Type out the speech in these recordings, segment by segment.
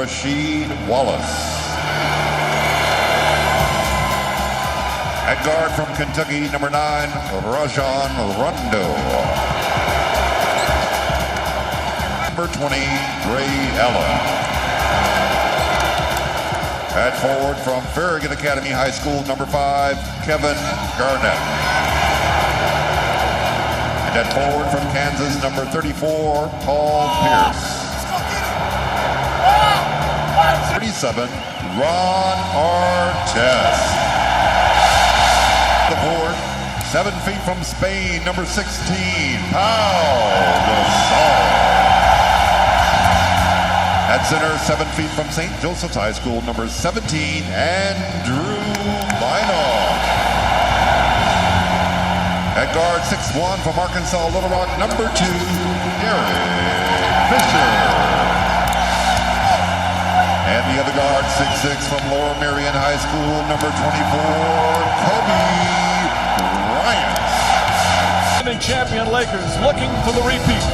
Rasheed Wallace. At guard from Kentucky, number 9, Rajon Rondo. Number 20, Ray Allen. At forward from Farragut Academy High School, number 5, Kevin Garnett. And at forward from Kansas, number 34, Paul Pierce. 37, Ron Artest. The forward, 7 feet from Spain, number 16, Pau Gasol. At center, 7 feet from St. Joseph's High School, number 17, Andrew Bynum. At guard, 6'1" from Arkansas Little Rock, number 2, Derek Fisher. And the other guard, 6'6", from Lower Merion High School, number 24, Kobe Bryant. Champion Lakers looking for the repeat.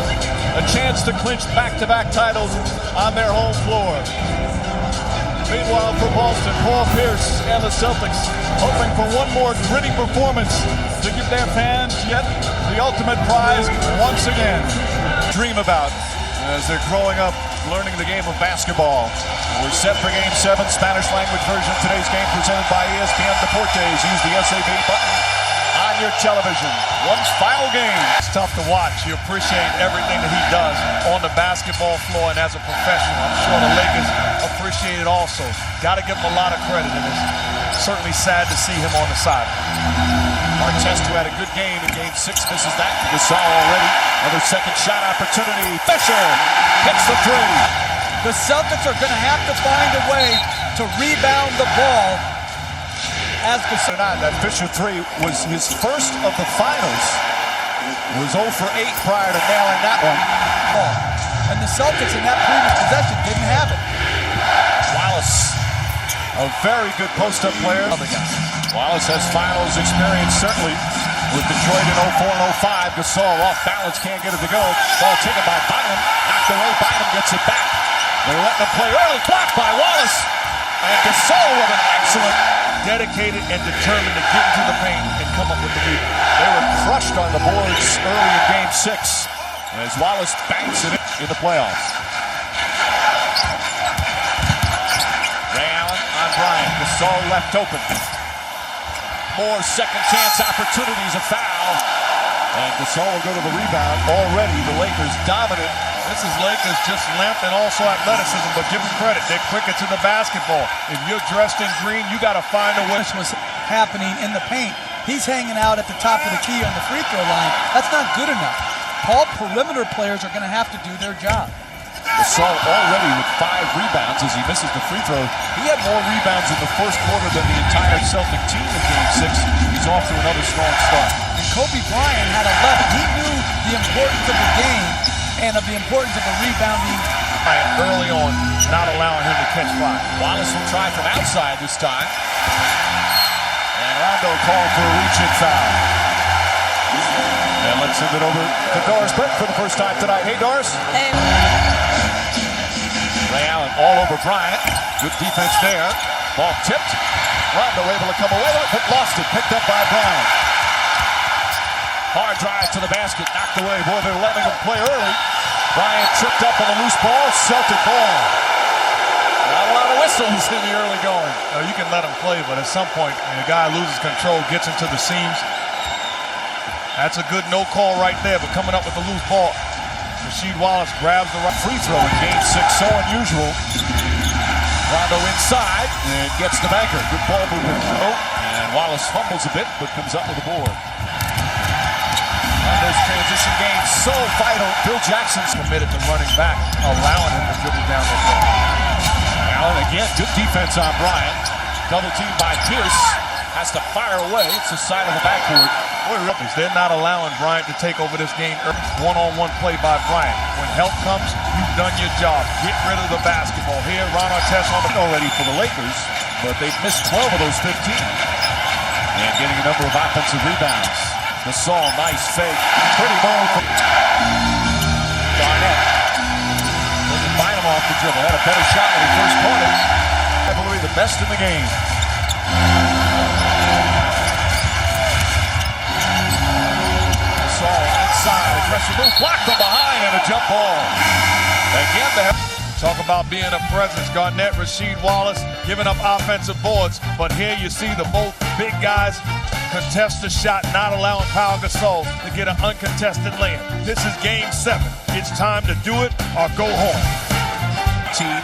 A chance to clinch back-to-back titles on their home floor. Meanwhile, for Boston, Paul Pierce and the Celtics hoping for one more gritty performance to give their fans yet the ultimate prize once again. Dream about as they're growing up, learning the game of basketball. We're set for Game 7, Spanish language version of today's game presented by ESPN Deportes. Use the SAB button on your television. One final game. It's tough to watch. You appreciate everything that he does on the basketball floor and as a professional. I'm sure the Lakers appreciate it also. Got to give him a lot of credit, and it's certainly sad to see him on the side. Artest, who had a good game in Game 6, misses that. Gasol already. Another second shot opportunity. Fisher hits the three. The Celtics are going to have to find a way to rebound the ball. As Gasol, that Fisher three was his first of the finals. It was 0 for 8 prior to nailing that one. And the Celtics in that previous possession didn't have it. Wallace, a very good post-up player. Wallace has finals experience, certainly, with Detroit in 04 and 05. Gasol off balance, can't get it to go. Ball taken by Bynum. Knocked away, Bynum gets it back. They're letting him play early. Blocked by Wallace. And Gasol with an excellent, dedicated and determined to get into the paint and come up with the lead. They were crushed on the boards early in Game 6 as Wallace banks it in the playoffs. Ray Allen on Bryant. Gasol left open. More second chance opportunities, a foul. And Gasol will go to the rebound. Already the Lakers dominant. This is Lakers just length and also athleticism, but give them credit. They're quicker to the basketball. If you're dressed in green, you got to find a way. This was happening in the paint. He's hanging out at the top of the key on the free throw line. That's not good enough. All perimeter players are going to have to do their job. Gasol already with 5 rebounds as he misses the free throw. He had more rebounds in the first quarter than the entire Celtic team in Game 6. He's off to another strong start. And Kobe Bryant had 11. He knew the importance of the game and of the importance of the rebounding. Early on, not allowing him to catch fire. Wallace will try from outside this time. And Rondo called for a reach-in foul. And let's send it over to Doris Burke for the first time tonight. Hey, Doris. Hey. Ray Allen all over Bryant. Good defense there. Ball tipped. Rondo able to come away with it, but lost it. Picked up by Bryant. Hard drive to the basket. Knocked away. Boy, they're letting him play early. Bryant tripped up on the loose ball. Celtic ball. Not a lot of whistles in the early going. You can let him play, but at some point, when a guy loses control, gets into the seams. That's a good no call right there, but coming up with the loose ball. Rasheed Wallace grabs the right free throw in Game 6, so unusual. Rondo inside and gets the banker. Good ball movement. And Wallace fumbles a bit, but comes up with the board. Rondo's transition game so vital. Phil Jackson's committed to running back, allowing him to dribble down the floor. Allen again, good defense on Bryant. Double team by Pierce. Has to fire away. It's the side of the backboard. Boy, they're not allowing Bryant to take over this game. One-on-one play by Bryant. When help comes, you've done your job. Get rid of the basketball. Here, Ron Artest on the already for the Lakers, but they've missed 12 of those 15. And getting a number of offensive rebounds. Gasol, nice fake. Pretty ball from Garnett. Bynum off the dribble. Had a better shot when he first caught it. I believe the best in the game. Gasol inside, aggressive move, blocked from behind, and a jump ball. Again, talk about being a presence. Garnett, Rasheed Wallace giving up offensive boards, but here you see the both big guys contest the shot, not allowing Pau Gasol to get an uncontested layup. This is game 7. It's time to do it or go home. Team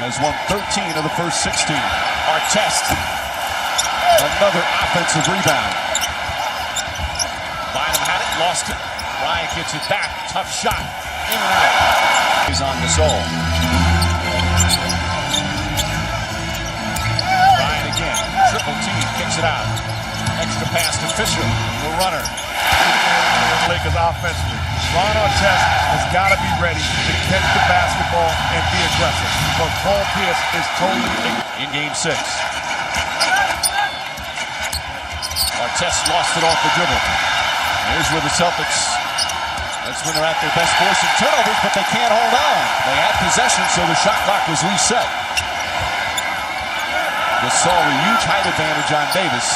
has won 13 of the first 16. Artest, another offensive rebound. Bynum had it, lost it. Bryant gets it back, tough shot, in and out. He's on Gasol. Bryant again, triple team, kicks it out. Extra pass to Fisher, the runner. Lakers offensively. Ron Artest has got to be ready to catch the basketball and be aggressive. But Paul Pierce is totally in game 6. Artest lost it off the dribble. Here's where the Celtics, that's when they're at their best, forcing turnovers, but they can't hold on. They had possession, so the shot clock was reset. Gasol, a huge height advantage on Davis.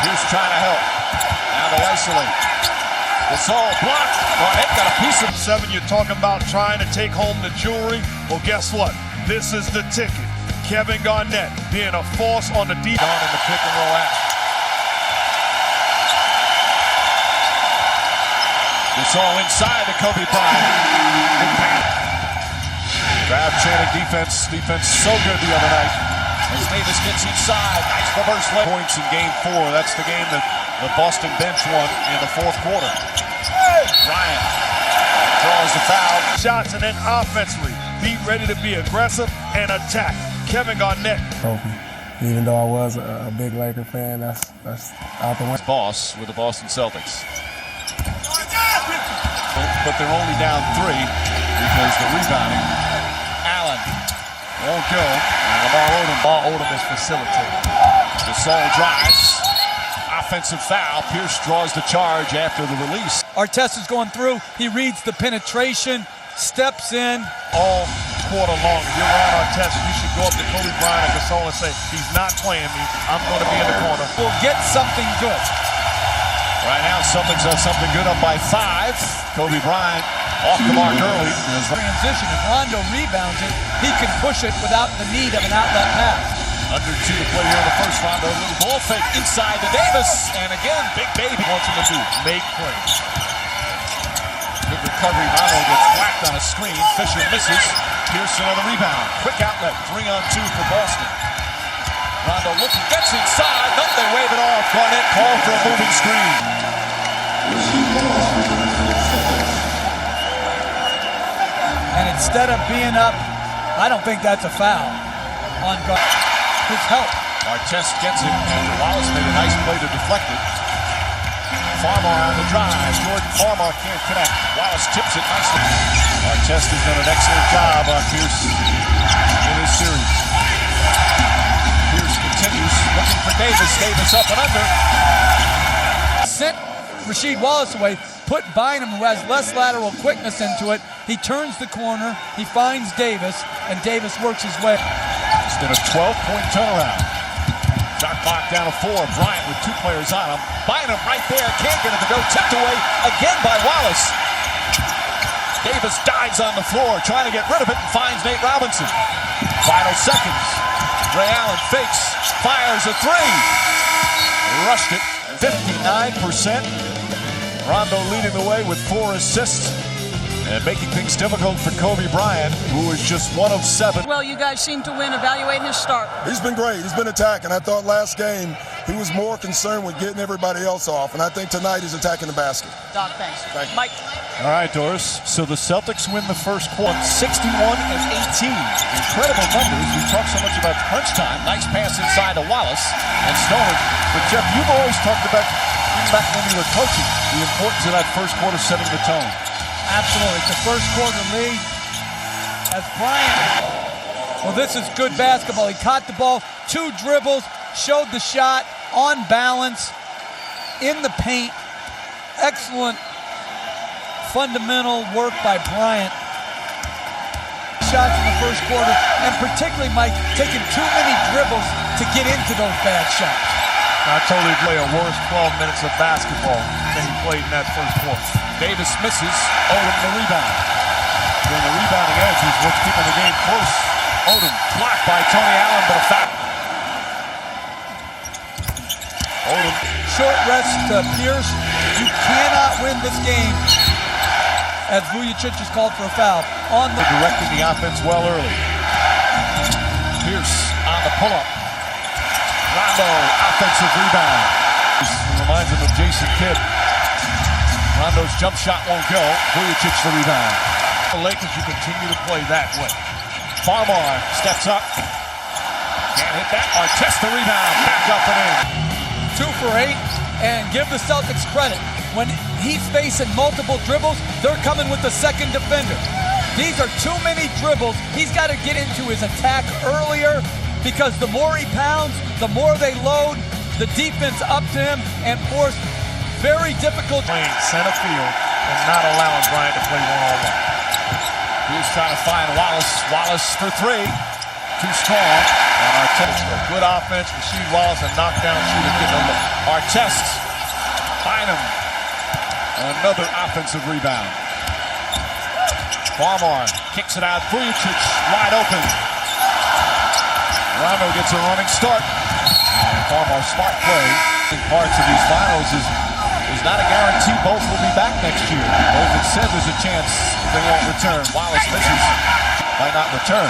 Pierce trying to help. Now they isolate. Gasol blocked. Garnett got a piece of 7. You're talking about trying to take home the jewelry. Well, guess what? This is the ticket. Kevin Garnett being a force on the deep. on in the pick and roll act. Gasol inside to Kobe Bryant. Crowd chanting defense. Defense so good the other night. As Davis gets inside, nice reverse leg. Points in game 4. That's the game that the Boston bench won in the 4th quarter. Bryant draws the foul. Shots and then offensively, be ready to be aggressive and attack. Kevin Garnett. Trophy. Even though I was a big Laker fan, that's out the window. Boss with the Boston Celtics. But they're only down 3 because the rebounding. Allen won't go. Lamar Odom is facilitating. Gasol drives. Offensive foul. Pierce draws the charge after the release. Artest is going through. He reads the penetration, steps in. All quarter long. If you're Ron Artest, you should go up to Kobe Bryant and Gasol and say, he's not playing me. I'm going to be in the corner. We'll get something good. Right now, Celtics have something good up by 5. Kobe Bryant off the mark early. Transition. If Rondo rebounds it, he can push it without the need of an outlet pass. Under 2 to play here in the first round. A little ball fake inside to Davis. And again, Big Baby wants him to do. Make plays. Good recovery. Rondo gets whacked on a screen. Fisher misses. Pearson on the rebound. Quick outlet. 3-on-2 for Boston. Rondo looking, gets inside. Nope, they wave it off. Garnett called for a moving screen. And instead of being up, I don't think that's a foul on Garnett. His help. Artest gets it after Wallace made a nice play to deflect it. Farmar on the drive. Jordan Farmar can't connect. Wallace tips it nicely. Artest has done an excellent job on Pierce in this series. Pierce continues looking for Davis. Davis up and under. Sent Rasheed Wallace away. Put Bynum, who has less lateral quickness, into it. He turns the corner. He finds Davis, and Davis works his way. It's been a 12-point turnaround. Shot clock down to 4. Bryant with 2 players on him. Bynum right there. Can't get it to go. Tipped away again by Wallace. Davis dives on the floor, trying to get rid of it, and finds Nate Robinson. Final seconds. Ray Allen fakes, fires a 3. Rushed it. 59%. Rondo leading the way with 4 assists. And making things difficult for Kobe Bryant, who is just 1 of 7. Well, you guys seem to win. Evaluate his start. He's been great. He's been attacking. I thought last game he was more concerned with getting everybody else off, and I think tonight he's attacking the basket. Doc, thanks. Thank you. Mike. All right, Doris. So the Celtics win the first quarter, 61-18. Incredible numbers. We talked so much about crunch time. Nice pass inside to Wallace and Stoner. But Jeff, you've always talked about, even back when you were coaching, the importance of that first quarter setting the tone. Absolutely. It's the first quarter lead. As Bryant, well, this is good basketball. He caught the ball, 2 dribbles, showed the shot, on balance, in the paint. Excellent fundamental work by Bryant. shots in the first quarter, and particularly, Mike, taking too many dribbles to get into those bad shots. I totally play a worse 12 minutes of basketball than he played in that first quarter. Davis misses. Odom the rebound. Doing the rebounding edge is what's keeping the game close. Odom blocked by Tony Allen, but a foul. Odom. Short rest to Pierce. You cannot win this game as Vujacic is called for a foul. Directing the offense well early. Pierce on the pull-up. Rondo, offensive rebound. Reminds him of Jason Kidd. Rondo's jump shot won't go. Vujacic the rebound. The Lakers, you continue to play that way. Farmar steps up. Can't hit that. Artest the rebound. Back up and in. 2 for 8, and give the Celtics credit. When he's facing multiple dribbles, they're coming with the second defender. These are too many dribbles. He's got to get into his attack earlier because the more he pounds, the more they load the defense up to him and force very difficult. Playing center field and not allowing Bryant to play one-on-one. He's trying to find Wallace. Wallace for 3. Too strong. And Artest, a good offense. Rasheed Wallace, a knockdown shooter, getting a look. Artest. Bynum. Another offensive rebound. Farmar kicks it out. Vujacic wide open. Rondo gets a running start. And Farmar smart play. In parts of these finals is not a guarantee both will be back next year. Both have said there's a chance they won't return. Wallace misses. Might not return.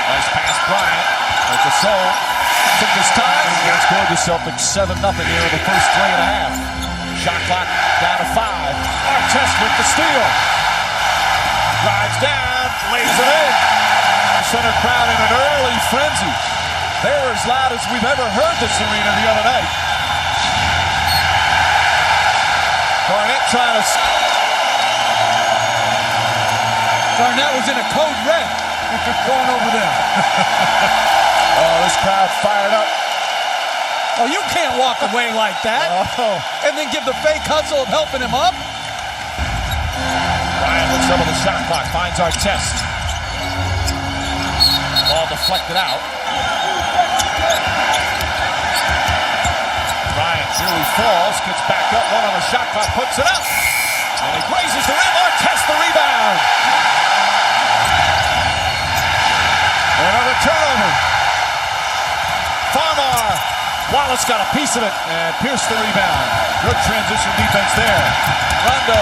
Nice pass, Bryant. With the soul. Took his time. He scored the Celtics 7-0 here in the first 3.5. Shot clock down to 5. Artest with the steal. Drives down. Lays it in. Center crowd in an early frenzy. They're as loud as we've ever heard this arena the other night. Garnett trying to... Garnett was in a code red going over there. Oh, this crowd fired up. Oh, you can't walk away like that. And then give the fake hustle of helping him up. Bryant looks over the shot clock, finds Artest. Ball deflected out. Bryant nearly falls, gets back up, one on the shot clock, puts it up. And he grazes the rim. Artest the rebound. Another turnover. Farmar. Wallace got a piece of it and Pierce the rebound. Good transition defense there. Rondo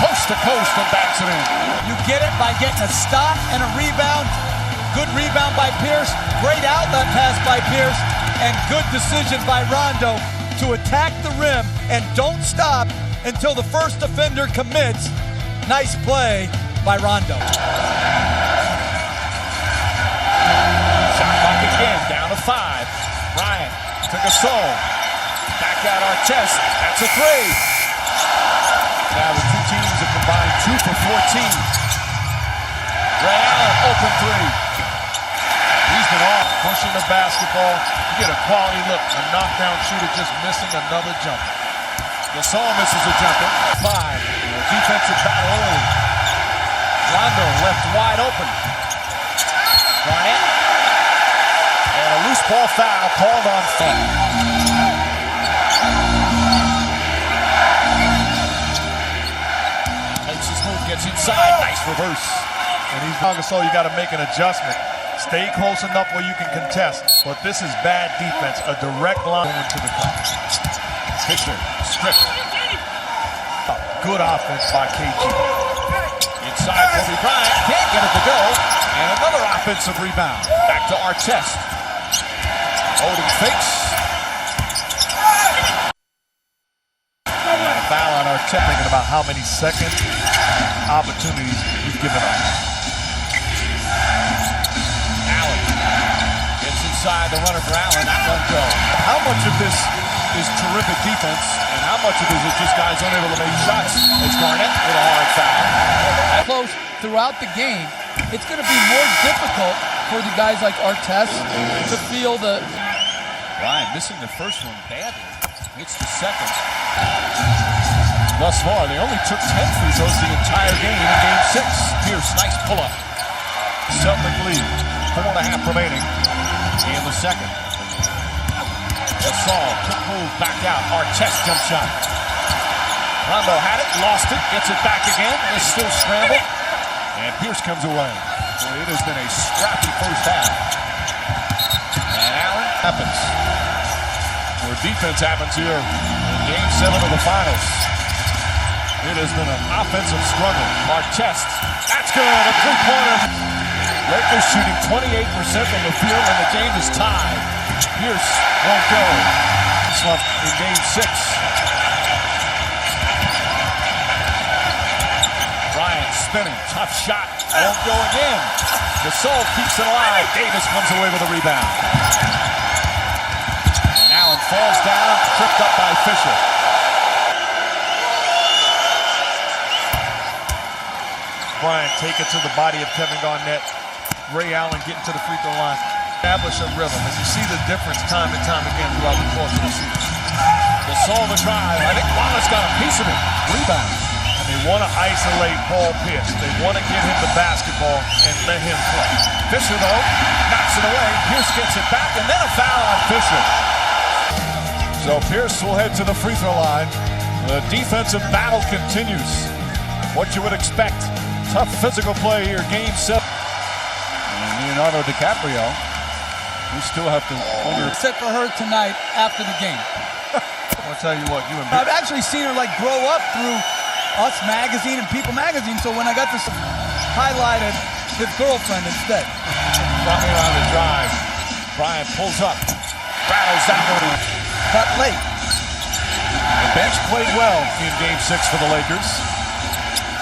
coast to coast and backs it in. You get it by getting a stop and a rebound. Good rebound by Pierce. Great outlet pass by Pierce. And good decision by Rondo to attack the rim and don't stop until the first defender commits. Nice play by Rondo. Shot clock again, down to 5. Bryant took a soul. Back out Artest. That's a 3. Now the two teams have combined 2 for 14. Ray Allen, open 3. He's been off pushing the basketball. You get a quality look. A knockdown shooter just missing another jumper. Gasol misses a jumper. 5. A defensive battle early. Rondo left wide open. Garnett. And a loose ball foul called on Funk. Makes his move, gets inside. Nice reverse. And he's so you got to make an adjustment. Stay close enough where you can contest. But this is bad defense. A direct line into the cup. Fisher stripped. Good offense by KG. Inside Kobe Bryant. Can't get it to go. And another offensive rebound. Back to Artest. Odom fakes. And a foul on Artest. Thinking about how many second opportunities you've given up. Allen gets inside the runner for Allen. That won't go. How much of this is terrific defense and how much of this is just guys unable to make shots? It's Garnett with a hard foul. Close throughout the game, it's going to be more difficult for the guys like Artest to feel the... Ryan missing the first one badly. Hits the second. thus far. They only took 10 free throws the entire game in game 6. Pierce, nice pull-up. Celtic lead, 4.5 remaining in the second. Gasol, quick move, back out. Artest jump shot. Rondo had it, lost it, gets it back again. It's still scrambled. And Pierce comes away. Well, it has been a scrappy first half. And Allen happens. Where defense happens here in game 7 of the finals. It has been an offensive struggle. Artest, that's good, a three-pointer. Lakers shooting 28% from the field and the game is tied. Pierce won't go. Slump in game 6. Bryant spinning, tough shot, won't go again. Gasol keeps it alive. Davis comes away with a rebound. And Allen falls down, tripped up by Fisher. Bryant take it to the body of Kevin Garnett. Ray Allen getting to the free throw line. Establish a rhythm, and you see the difference time and time again throughout the course of the season. Gasol the drive. I think Wallace got a piece of it. Rebound. And they want to isolate Paul Pierce. They want to give him the basketball and let him play. Fisher, though, knocks it away. Pierce gets it back, and then a foul on Fisher. So Pierce will head to the free throw line. The defensive battle continues. What you would expect. Tough physical play here, game 7. And Leonardo DiCaprio, we still have to wonder. Set for her tonight after the game. I'll tell you what, I've actually seen her like grow up through Us Magazine and People Magazine, so when I got this highlighted his girlfriend instead. Walking around the drive. Bryant pulls up. Rattles down over. Cut late. The bench played well in game 6 for the Lakers.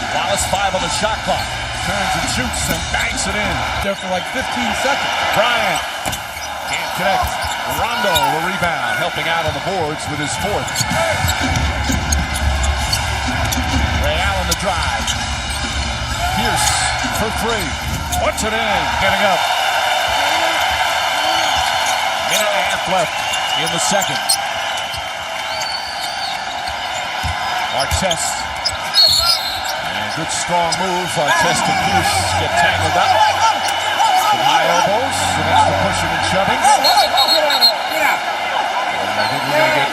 Wallace 5 on the shot clock. Turns and shoots and banks it in. There for like 15 seconds. Bryant can't connect. Rondo the rebound, helping out on the boards with his 4th. Ray Allen the drive. Pierce for 3. Puts it in. Getting up. Minute and a half left in the second. Artest. And good strong move. Artest and Pierce get tangled up. Some high elbows. Some extra pushing and shoving. And I think we're going to get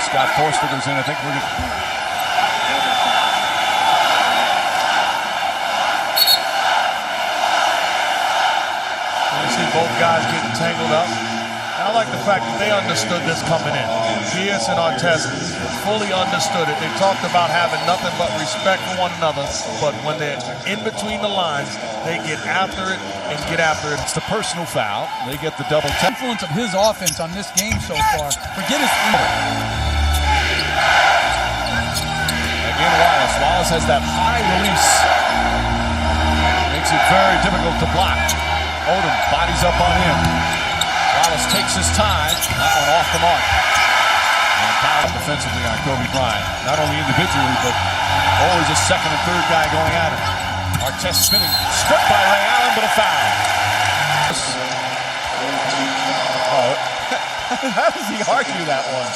Scott Forster goes in. I think we're going to. see both guys getting tangled up. And I like the fact that they understood this coming in. Pierce and Artest fully understood it. They talked about having nothing but respect for one another, but when they're in between the lines, they get after it and get after it. It's the personal foul. They get the double tap. Influence of his offense on this game so far. Forget his Again, Wallace has that high release. Makes it very difficult to block. Odom bodies up on him. Wallace takes his time. That one off the mark. And foul defensively on Kobe Bryant. Not only individually, but always a second and third guy going at him. Artest spinning. Stripped by Ray Allen, but a foul. How does he argue that one?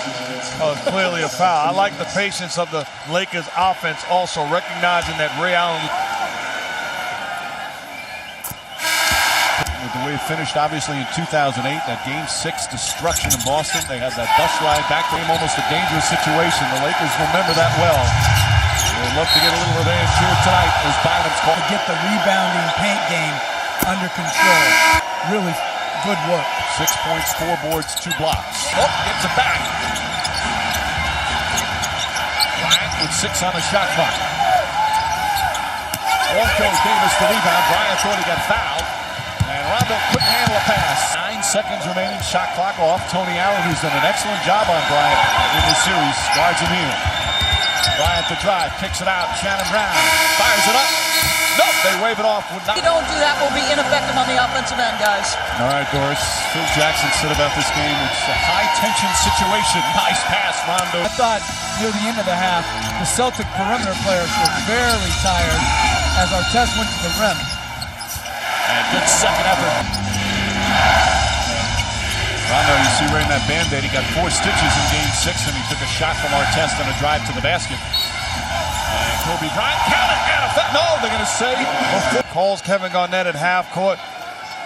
Oh, it's clearly a foul. I like the patience of the Lakers offense also, recognizing that Ray Allen. With the way it finished, obviously, in 2008, that Game 6 destruction in Boston. They had that bus ride back to him, almost a dangerous situation. The Lakers remember that well. They'd love to get a little revenge here tonight as Bynum's called. to get the rebounding paint game under control. Really good work. 6 points, 4 boards, 2 blocks. Oh, gets it back. Bryant with 6 on the shot clock. Won't go Davis the rebound. Bryant thought he got fouled. And Rondo couldn't handle a pass. 9 seconds remaining, shot clock off. Tony Allen, who's done an excellent job on Bryant in this series, guards him here. Bryant the drive, kicks it out. Shannon Brown fires it up. Nope, they wave it off. If you don't do that, we'll be ineffective on the offensive end, guys. All right, Doris. Phil Jackson said about this game, it's a high-tension situation. Nice pass, Rondo. I thought near the end of the half, the Celtic perimeter players were fairly tired as Artest went to the rim. And good second effort. Rondo, you see right in that Band-Aid, he got 4 stitches in Game 6, and he took a shot from Artest on a drive to the basket. And Kobe Bryant, count it, and a foul. No, they're going to say. Calls Kevin Garnett at half court.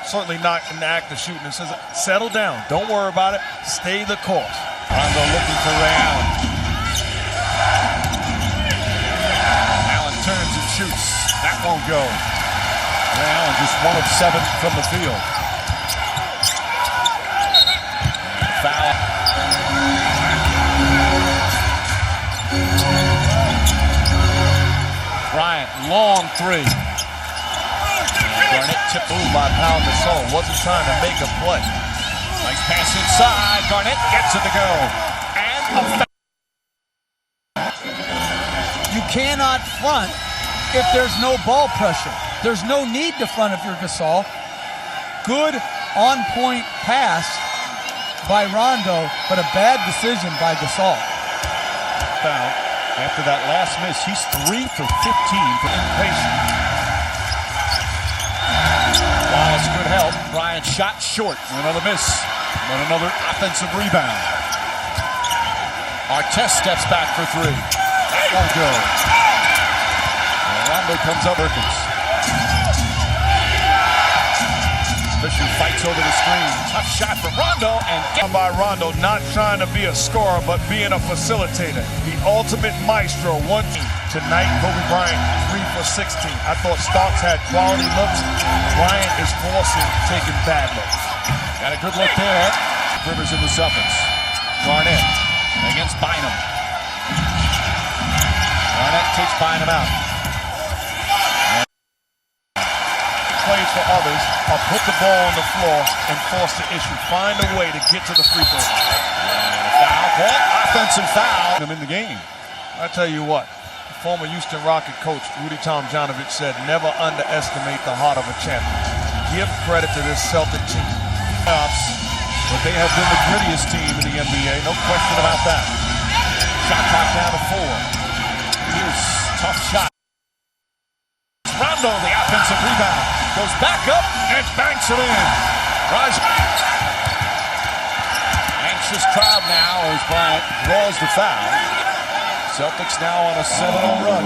Certainly not in the act of shooting. It says, settle down. Don't worry about it. Stay the course. Rondo looking for Ray Allen. Allen turns and shoots. That won't go. Ray Allen just 1 of 7 from the field. And foul. Bryant, long 3. Garnett tipped by Pau Gasol. Wasn't trying to make a play. Nice pass inside. Garnett gets it to go. And a foul. You cannot front if there's no ball pressure. There's no need to front if you're Gasol. Good on-point pass by Rondo, but a bad decision by Gasol. Foul. After that last miss, he's 3 for 15 for impatient. Wallace, good help. Bryant shot short. Another miss. But another offensive rebound. Artest steps back for 3. That won't go. And Rondo comes up. Fisher fights over the screen. Tough shot from Rondo and By Rondo, not trying to be a scorer, but being a facilitator. The ultimate maestro. Tonight, Kobe Bryant, 3 for 16. I thought Starks had quality looks. Bryant is forcing, taking bad looks. got a good look there. Rivers in the Celtics. Garnett against Bynum. Garnett takes Bynum out. Plays for others, or put the ball on the floor and force the issue. Find a way to get to the free throw line. Foul call, offensive foul. In the game. I tell you what, former Houston Rocket coach Rudy Tomjanovich said, never underestimate the heart of a champion. Give credit to this Celtic team. But they have been the grittiest team in the NBA, no question about that. Shot clock down to 4. Here's tough shot. Rondo, the offensive rebound. Goes back up and banks it in. Raj. Anxious crowd now as Bryant draws the foul. Celtics now on a 7-0 run.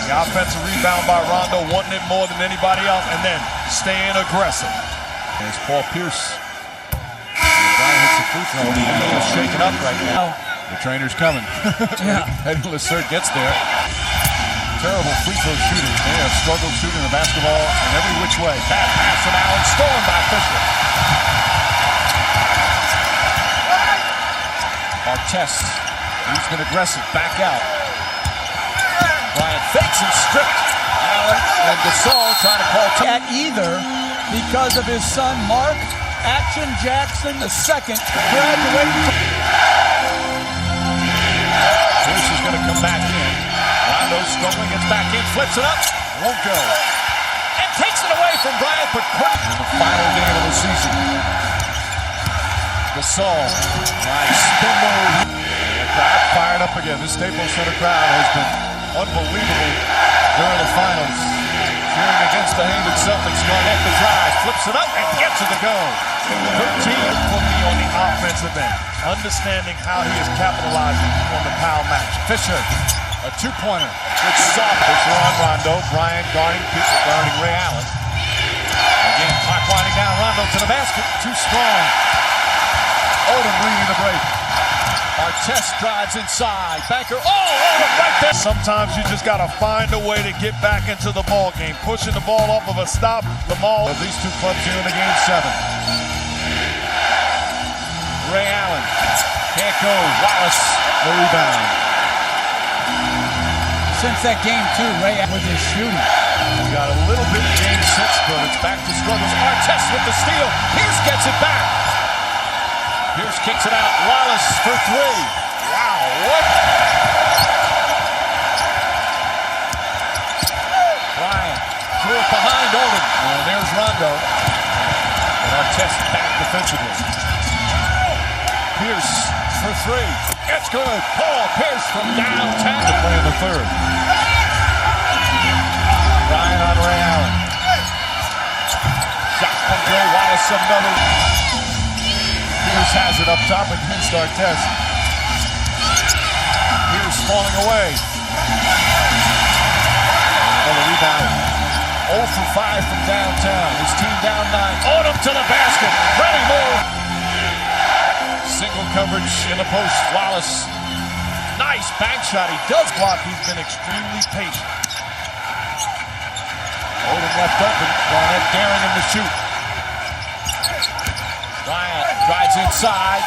The offensive rebound by Rondo, wanting it more than anybody else, and then staying aggressive. As Paul Pierce. Bryant hits the free throw. He is shaken up right now. The trainer's coming. Eddie Lassert gets there. Terrible free throw shooting. They have struggled shooting the basketball in every which way. Bad pass from Allen, stolen by Fisher. Artest, he's been aggressive, back out. Bryant fakes and stripped. Allen and Gasol trying to call At either because of his son Mark Action Jackson II graduating. Pierce is going to come back in. Rondo struggling, gets back in, flips it up, won't go. And takes it away from Bryant, but in the final game of the season. Gasol, nice spin move. The crowd fired up again. This Staples Center crowd has been unbelievable during the finals. Cheering against the hated Celtics. Garnett the drive, flips it up and gets it to go. 13 For me on the offensive end, understanding how he is capitalizing on the Powell match. Fisher, a two-pointer. Good soft. Fisher on Rondo. Bryant guarding Ray Allen. Again, clock winding down. Rondo to the basket. Too strong. Odom leading the break. Artest drives inside. Banker. Oh, Odom right there. Sometimes you just got to find a way to get back into the ball game. Pushing the ball off of a stop. Lamar. Of these two clubs here in the game 7. Ray Allen. Can't go. Wallace, the rebound. Since that game, too, Ray with his shooting. Got a little bit in game 6, but it's back to struggles. Artest with the steal. Pierce gets it back. Pierce kicks it out. Wallace for 3. Wow, what? Bryant threw it behind Odom. And there's Rondo. And Artest back defensively. Pierce for 3. It's good. Paul Pierce from downtown to play in the 3rd. Bryant on Ray Allen. Shot from Joe Wallace, another. Pierce has it up top against Artest. falling away. Another rebound. 0 for 5 from downtown. His team down 9. Odom to the basket. Ready more. Single coverage in the post. Wallace. Nice bank shot. He does block. He's been extremely patient. Odom left open. Garnett daring him to shoot. Bryant drives inside.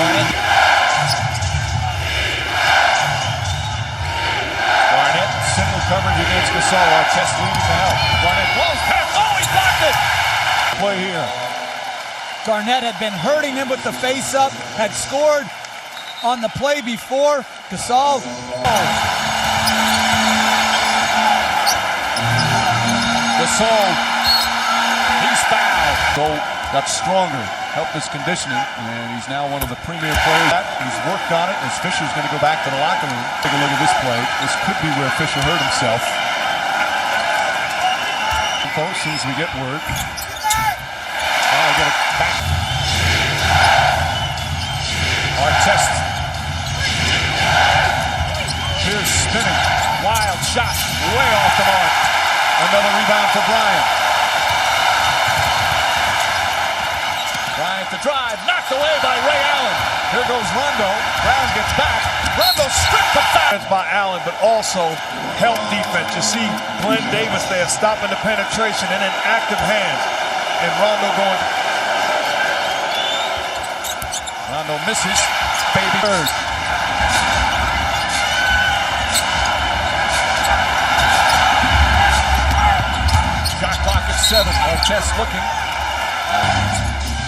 Garnett. Single coverage against Gasol. Artest leading the help. Garnett blows past. Oh, he blocked it! Play here. Garnett had been hurting him with the face-up, had scored on the play before. Gasol. Gasol. He's fouled. Gasol got stronger, helped his conditioning, and he's now one of the premier players. He's worked on it, as Fisher's going to go back to the locker room. Take a look at this play. This could be where Fisher hurt himself. As soon as we get word. Oh, I got it back. Artest. Here's spinning. Wild shot. Way off the mark. Another rebound for Bryant. Bryant to drive. Knocked away by Ray Allen. Here goes Rondo. Brown gets back. Rondo stripped the foul. By Allen, but also help defense. You see Glenn Davis there stopping the penetration and in active hands. And Rondo going. Rondo misses. Baby bird. Shot clock at 7. Artest looking.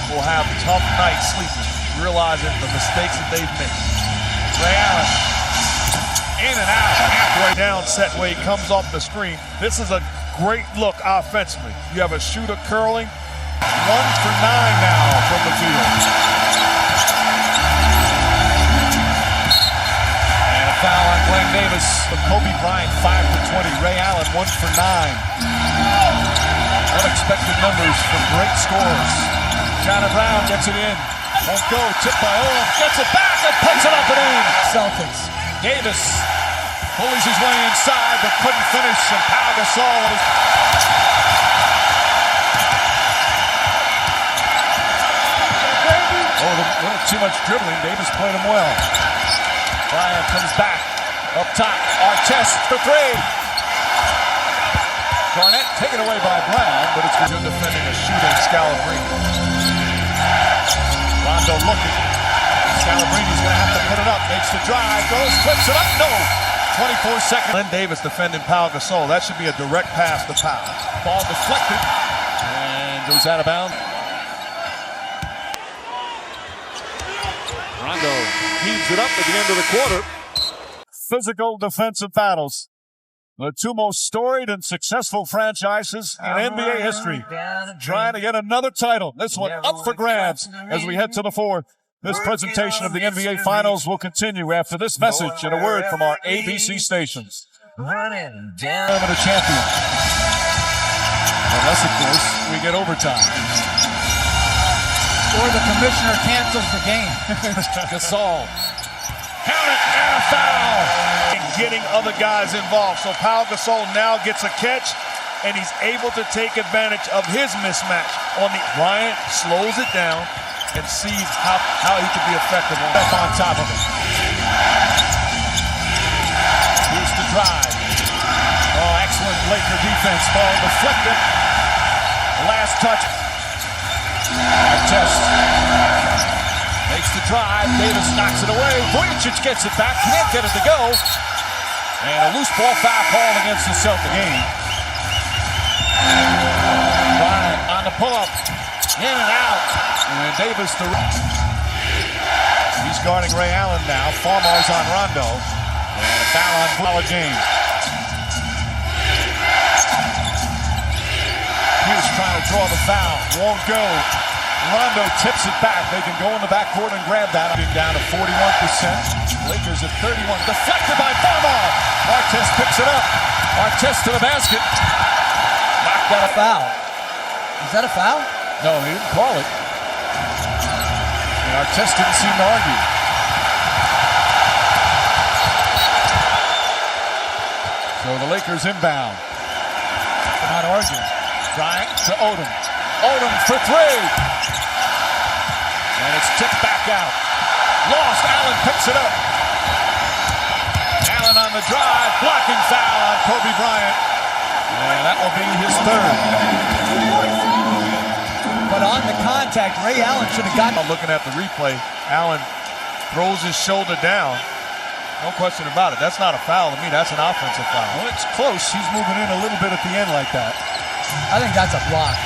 Will have a tough night sleeping, realizing the mistakes that they've made. Ray Allen. In and out, halfway down set way, comes off the screen. This is a great look offensively. You have a shooter curling. 1 for 9 now from the field. And a foul on Glenn Davis. Kobe Bryant 5 for 20. Ray Allen 1 for 9. Unexpected numbers from great scorers. John Brown gets it in. Won't go. Tipped by Olaf. Gets it back and puts it up and in. Celtics. Davis pulls his way inside, but couldn't finish. And Pau Gasol. Oh, a little too much dribbling. Davis played him well. Bryant comes back. Up top. Artest for 3. Garnett taken away by Brown, but it's good defending a shooting Scalabrine. Rondo looking. Scalabrine's going to have to put it up. Makes the drive. Goes, flips it up. No. 24 seconds. Glenn Davis defending Pau Gasol. That should be a direct pass to Pau. Ball deflected and goes out of bounds. Rondo heaves it up at the end of the quarter. Physical defensive battles. The two most storied and successful franchises in NBA history trying to get another title. This one up for grabs as we head to the 4th. This presentation of the NBA Finals will continue after this message and a word from our ABC stations. Running down The champion. Unless, of course, we get overtime. Or the commissioner cancels the game. Gasol. Count it, and a foul. And getting other guys involved. So Pau Gasol now gets a catch, and he's able to take advantage of his mismatch. Bryant slows it down and sees how he can be effective on top of it. Here's the drive. Oh, excellent Laker defense. Ball deflected. Last touch. Artest makes the drive. Davis knocks it away. Vujicic gets it back. Can't get it to go. And a loose ball foul call against the Celtics game. Bryant on the pull-up. In and out. And Davis to... He's guarding Ray Allen now. Farmar's on Rondo. And a foul on Paul James. Here's trying to draw the foul. Won't go. Rondo tips it back. They can go in the backcourt and grab that. Being down to 41%. Lakers at 31. Deflected by Farmar. Artest picks it up. Artest to the basket. Knocked out a foul. Is that a foul? No, he didn't call it. And Artest didn't seem to argue. So the Lakers inbound. They're not arguing. Bryant to Odom. Odom for three. And it's tipped back out. Lost. Allen picks it up. Allen on the drive. Blocking foul on Kobe Bryant. And that will be his third. But on the contact, Ray Allen should have gotten. Looking at the replay, Allen throws his shoulder down. No question about it. That's not a foul to me. That's an offensive foul. Well, it's close. He's moving in a little bit at the end like that. I think that's a block.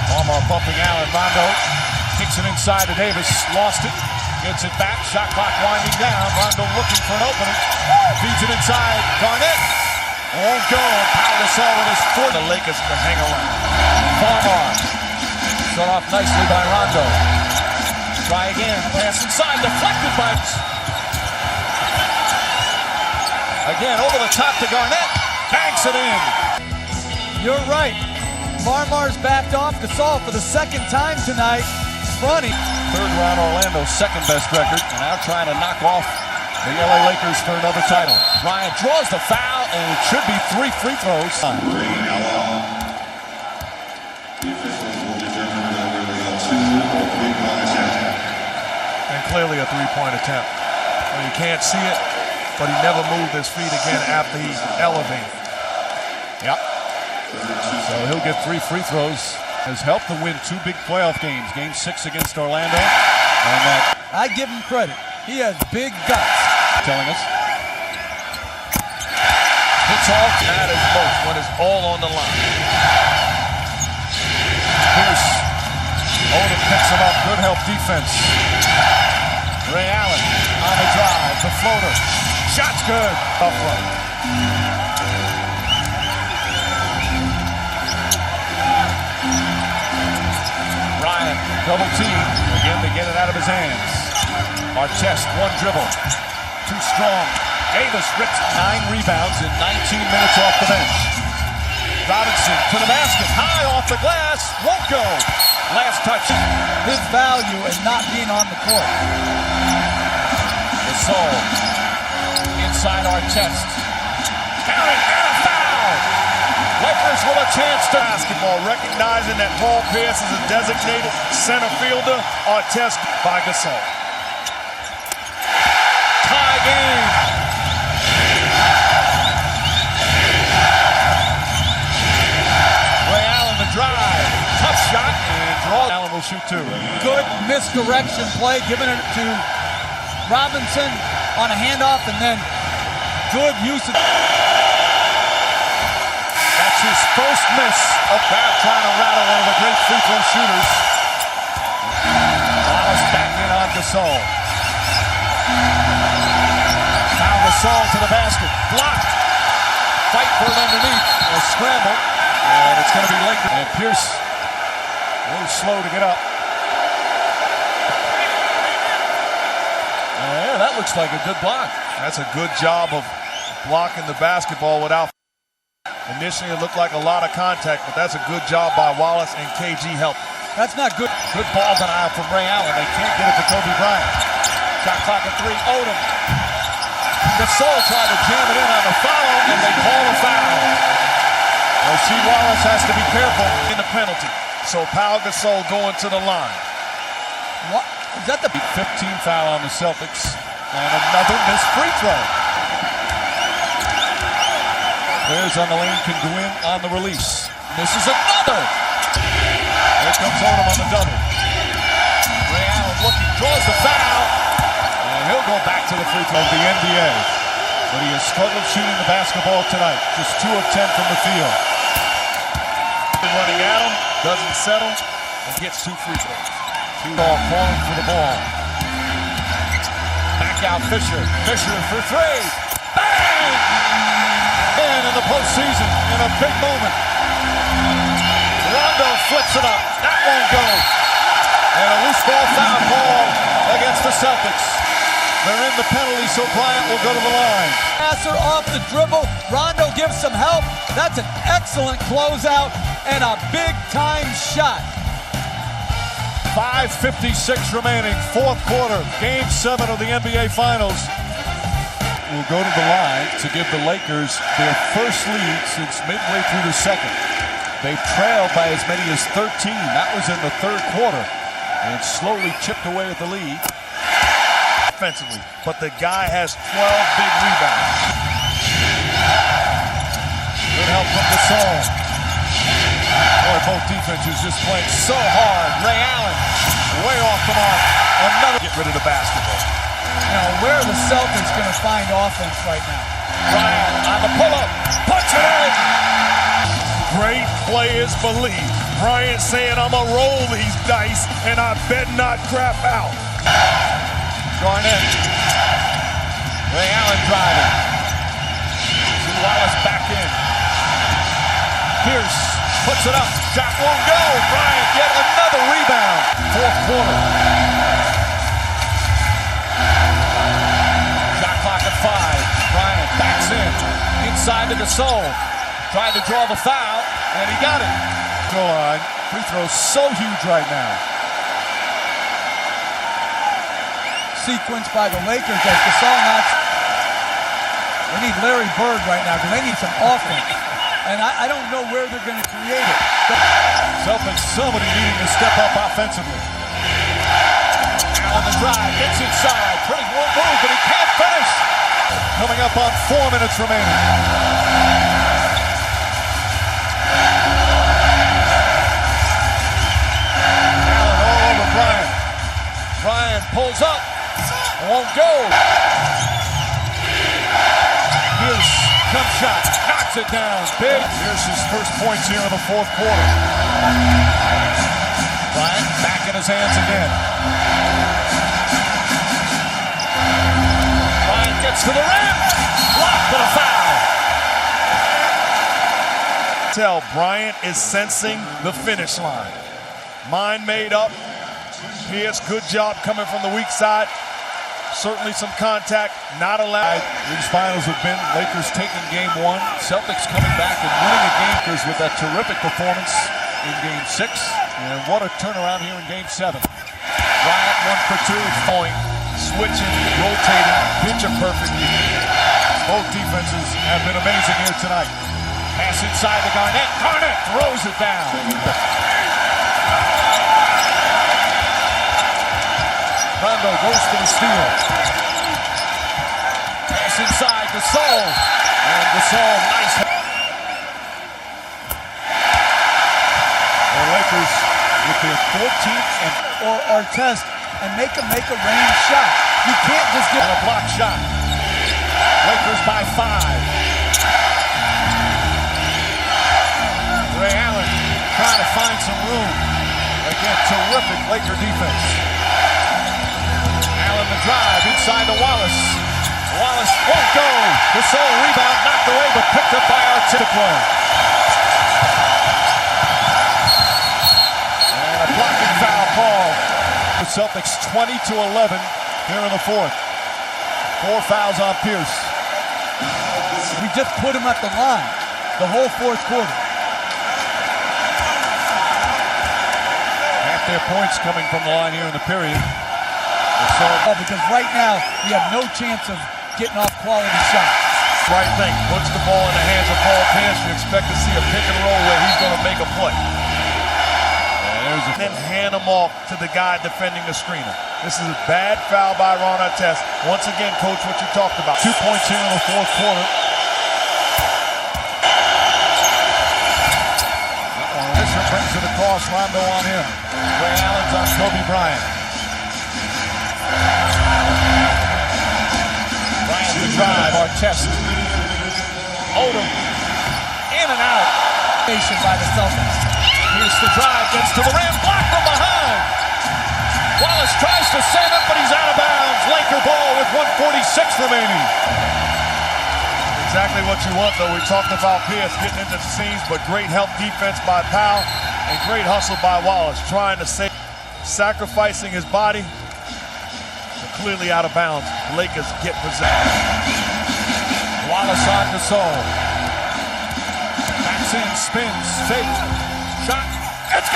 Palmer bumping Allen. Rondo kicks it inside to Davis. Lost it. Gets it back. Shot clock winding down. Rondo looking for an opening. Feeds it inside. Garnett won't go. Pau Gasol with his foot. The Lakers can hang around. Palmer shut off nicely by Rondo. Try again. Pass inside. Deflected by. Again over the top to Garnett. Banks it in. You're right. Marmar's backed off Gasol for the second time tonight. Fronting. Third round Orlando's second best record. And now trying to knock off the LA Lakers for another title. Bryant draws the foul, and it should be 3 free throws. And clearly a three-point attempt. Well, you can't see it, but he never moved his feet again after he elevated. Yep. So he'll get 3 free throws. Has helped to win 2 big playoff games. Game 6 against Orlando. And that I give him credit. He has big guts. telling us. Hits off, matters most when it's all on the line. Pierce. Odom picks him up. Good help defense. Ray Allen on the drive. The floater. Shot's good. Up front. Bryant, double team. Again, they get it out of his hands. Artest, 1 dribble. Too strong. Davis rips 9 rebounds in 19 minutes off the bench. Robinson to the basket. High off the glass. Won't go. Last touch. His value in not being on the court. Gasol. Inside Artest. Count it and a foul. Lakers with a chance to basketball, recognizing that Paul Pierce is a designated center fielder. Artest by Gasol. Tie game. Ray Allen the drive. Tough shot and draw. Allen will shoot 2. Good misdirection play, giving it to Robinson on a handoff, and then good use of. That's his first miss. Up there trying to rattle one of the great free throw shooters. Wallace back in on Gasol. Now Gasol to the basket. Blocked. Fight for it underneath. A scramble. And it's going to be Lakers. And Pierce a little slow to get up. Yeah, that looks like a good block. That's a good job of blocking the basketball without. Initially, it looked like a lot of contact, but that's a good job by Wallace, and KG helped. That's not good. Good ball denial from Ray Allen. They can't get it to Kobe Bryant. Shot clock at 3. Odom. Gasol tried to jam it in on the follow, and they call a foul. Rasheed Wallace has to be careful in the penalty. So Pau Gasol going to the line. What? Is that the 15 foul on the Celtics, and another missed free throw. There's on the lane, can go in on the release. Misses another. Here comes Odom on the double. Ray Allen looking, draws the foul, and he'll go back to the free throw of the NBA. But he has struggled shooting the basketball tonight. Just 2 of 10 from the field. Running at him, doesn't settle, and gets 2 free throws. 2 ball calling for the ball. Back out Fisher. Fisher for 3. Bang! And in the postseason, in a big moment. Rondo flips it up. That won't go. And a loose ball foul call against the Celtics. They're in the penalty, so Bryant will go to the line. passer off the dribble? Rondo gives some help. That's an excellent closeout and a big-time shot. 5:56 remaining, 4th quarter, Game 7 of the NBA Finals. will go to the line to give the Lakers their first lead since midway through the second. They trailed by as many as 13. That was in the third quarter, and slowly chipped away at the lead. Offensively, but the guy has 12 big rebounds. Good help from Gasol. Boy, both defenses just playing so hard. Ray Allen, way off the mark. Another get rid of the basketball. Now, where are the Celtics going to find offense right now? Bryant on the pull-up, puts it in. Great players believe. Bryant saying, I'm going to roll these dice, and I bet not crap out. Garnett. Ray Allen driving. See Wallace back in. Pierce puts it up. Shot won't go. Bryant yet another rebound. Fourth quarter. Shot clock at 5. Bryant backs in. Inside to Gasol. Tried to draw the foul, and he got it. Goal line. Free throw so huge right now. Sequence by the Lakers as Gasol knocks. They need Larry Bird right now because they need some offense. And I don't know where they're going to create it. Celtics, somebody needing to step up offensively. On the drive, gets inside. Pretty won't move, but he can't finish. Coming up on 4 minutes remaining. Allen all over Bryant. Bryant pulls up. Won't go. Pierce, jump shot, knocks it down. Big. Pierce's first points here in the fourth quarter. Bryant back in his hands again. Bryant gets to the rim. Blocked for the foul. Tell Bryant is sensing the finish line. Mind made up. Pierce, good job coming from the weak side. Certainly some contact, not allowed. These finals have been Lakers taking game 1. Celtics coming back and winning the game with that terrific performance in game 6. And what a turnaround here in game 7. Bryant 1 for 2, point, switching, rotating, picture perfectly. Both defenses have been amazing here tonight. Pass inside to Garnett. Garnett throws it down. Rondo goes for the steal. Pass inside, Gasol. And Gasol, nice. The Lakers with their 14th and Or Artest and make a range shot. You can't just get a block shot. Lakers by 5. Ray Allen trying to find some room. Again, terrific Laker defense. The drive inside to Wallace. Wallace won't go. Gasol rebound knocked away, but picked up by Artest. And a blocking foul call. The Celtics 20-11 here in the fourth. 4 fouls on Pierce. We just put him at the line the whole fourth quarter. Half their points coming from the line here in the period. Because right now, you have no chance of getting off quality shots. Right thing, puts the ball in the hands of Paul Pierce. You expect to see a pick and roll where he's going to make a play. Then hand him off to the guy defending the screener. This is a bad foul by Ron Artest. Once again, Coach, what you talked about. 2 points here in the fourth quarter. This brings it across. Rondo on him. Ray Allen's on Kobe Bryant. Bryant to drive, Artest. Odom, in and out. By the Celtics. Here's the drive, gets to the rim, blocked from behind. Wallace tries to save it, but he's out of bounds. Laker ball with 1:46 remaining. Exactly what you want, though. We talked about Pierce getting into the seams, but great help defense by Powell and great hustle by Wallace, trying to save, sacrificing his body. Clearly out of bounds. Lakers get possession. Wallace on Gasol. Backs in, spins, fake, shot. It's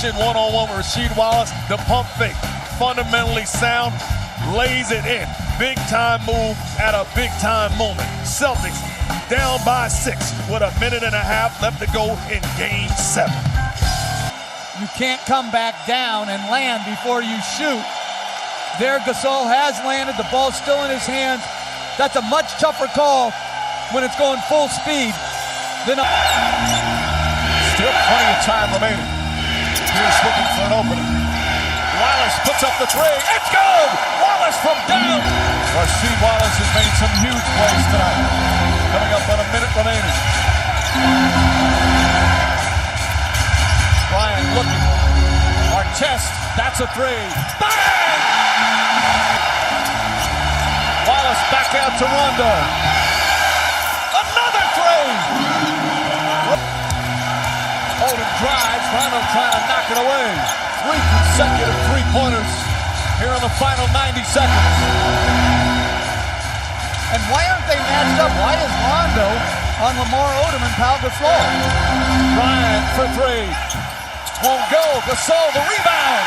good! One-on-one with Rasheed Wallace. The pump fake, fundamentally sound, lays it in. big time move at a big time moment. Celtics down by 6 with a minute and a half left to go in Game 7. You can't come back down and land before you shoot. There, Gasol has landed. The ball's still in his hands. That's a much tougher call when it's going full speed than Still plenty of time remaining. Pierce looking for an opening. Wallace puts up the three. It's good! Wallace from down. Rasheed Wallace has made some huge plays tonight. Coming up on a minute remaining. Bryant looking. Artest, that's a three. Bang! Wallace back out to Rondo. Another three! Odom drives. Rondo trying to knock it away. 3 consecutive three-pointers here in the final 90 seconds. And why aren't they matched up? Why is Rondo on Lamar Odom and Pau Gasol? Bryant for three. Won't go. Gasol the rebound.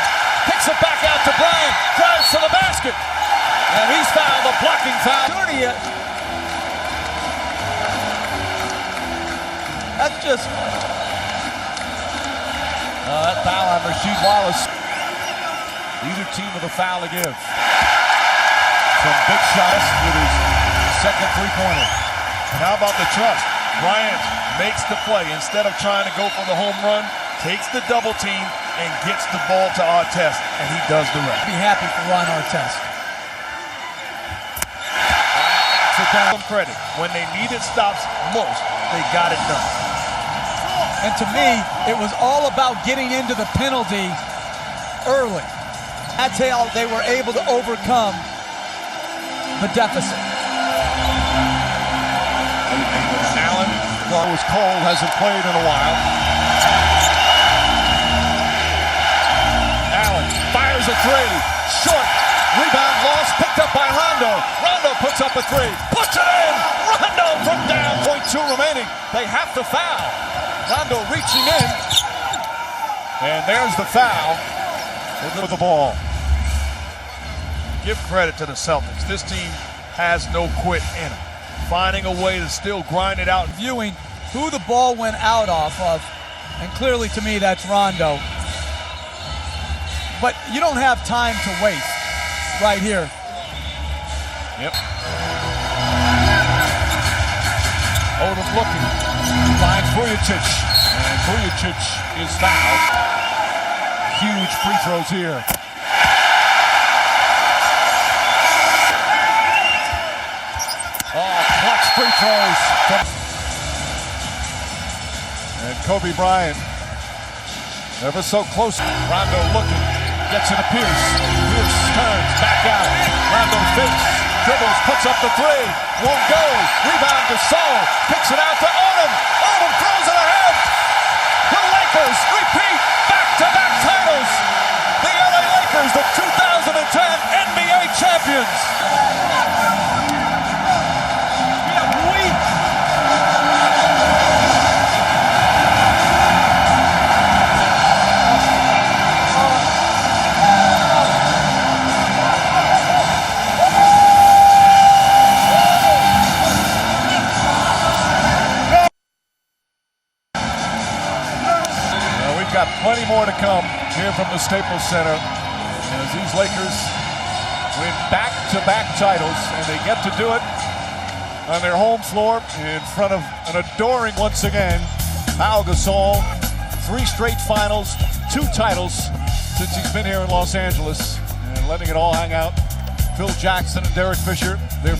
Kicks it back out to Bryant. Drives to the basket. And he's fouled. A blocking foul. That's just... that foul on Rasheed Wallace. Either team with a foul to give. Some big shots with his second three-pointer. And how about the trust? Bryant makes the play. Instead of trying to go for the home run, takes the double team and gets the ball to Artest, and he does the rest. Be happy for Ron Artest. So down some credit. When they needed stops most, they got it done. And to me, it was all about getting into the penalty early. That's how they were able to overcome the deficit. Allen, though it was cold, hasn't played in a while. Allen fires a three. Short. Rebound lost. Picked up by Rondo. Rondo puts up a three. Puts it in. Rondo from down. 0.2 remaining. They have to foul. Rondo reaching in. And there's the foul with the ball. Give credit to the Celtics. This team has no quit in them. Finding a way to still grind it out. Viewing who the ball went out off of, and clearly to me that's Rondo. But you don't have time to waste right here. Yep. Odom looking. Finds Vujacic. And Vujacic is fouled. Huge free throws here. Oh, clutch free throws. And Kobe Bryant, ever so close. Rondo looking, gets it to Pierce. Pierce turns, back out. Rondo fakes, dribbles, puts up the three. Won't go. Rebound to Gasol. Kicks it out to Odom. Odom throws it ahead. The Lakers repeat back-to-back titles. The LA Lakers, the 2010 NBA champions. Got plenty more to come here from the Staples Center as these Lakers win back-to-back titles, and they get to do it on their home floor in front of an adoring, once again, Pau Gasol. 3 straight finals, 2 titles since he's been here in Los Angeles, and letting it all hang out. Phil Jackson and Derek Fisher, they're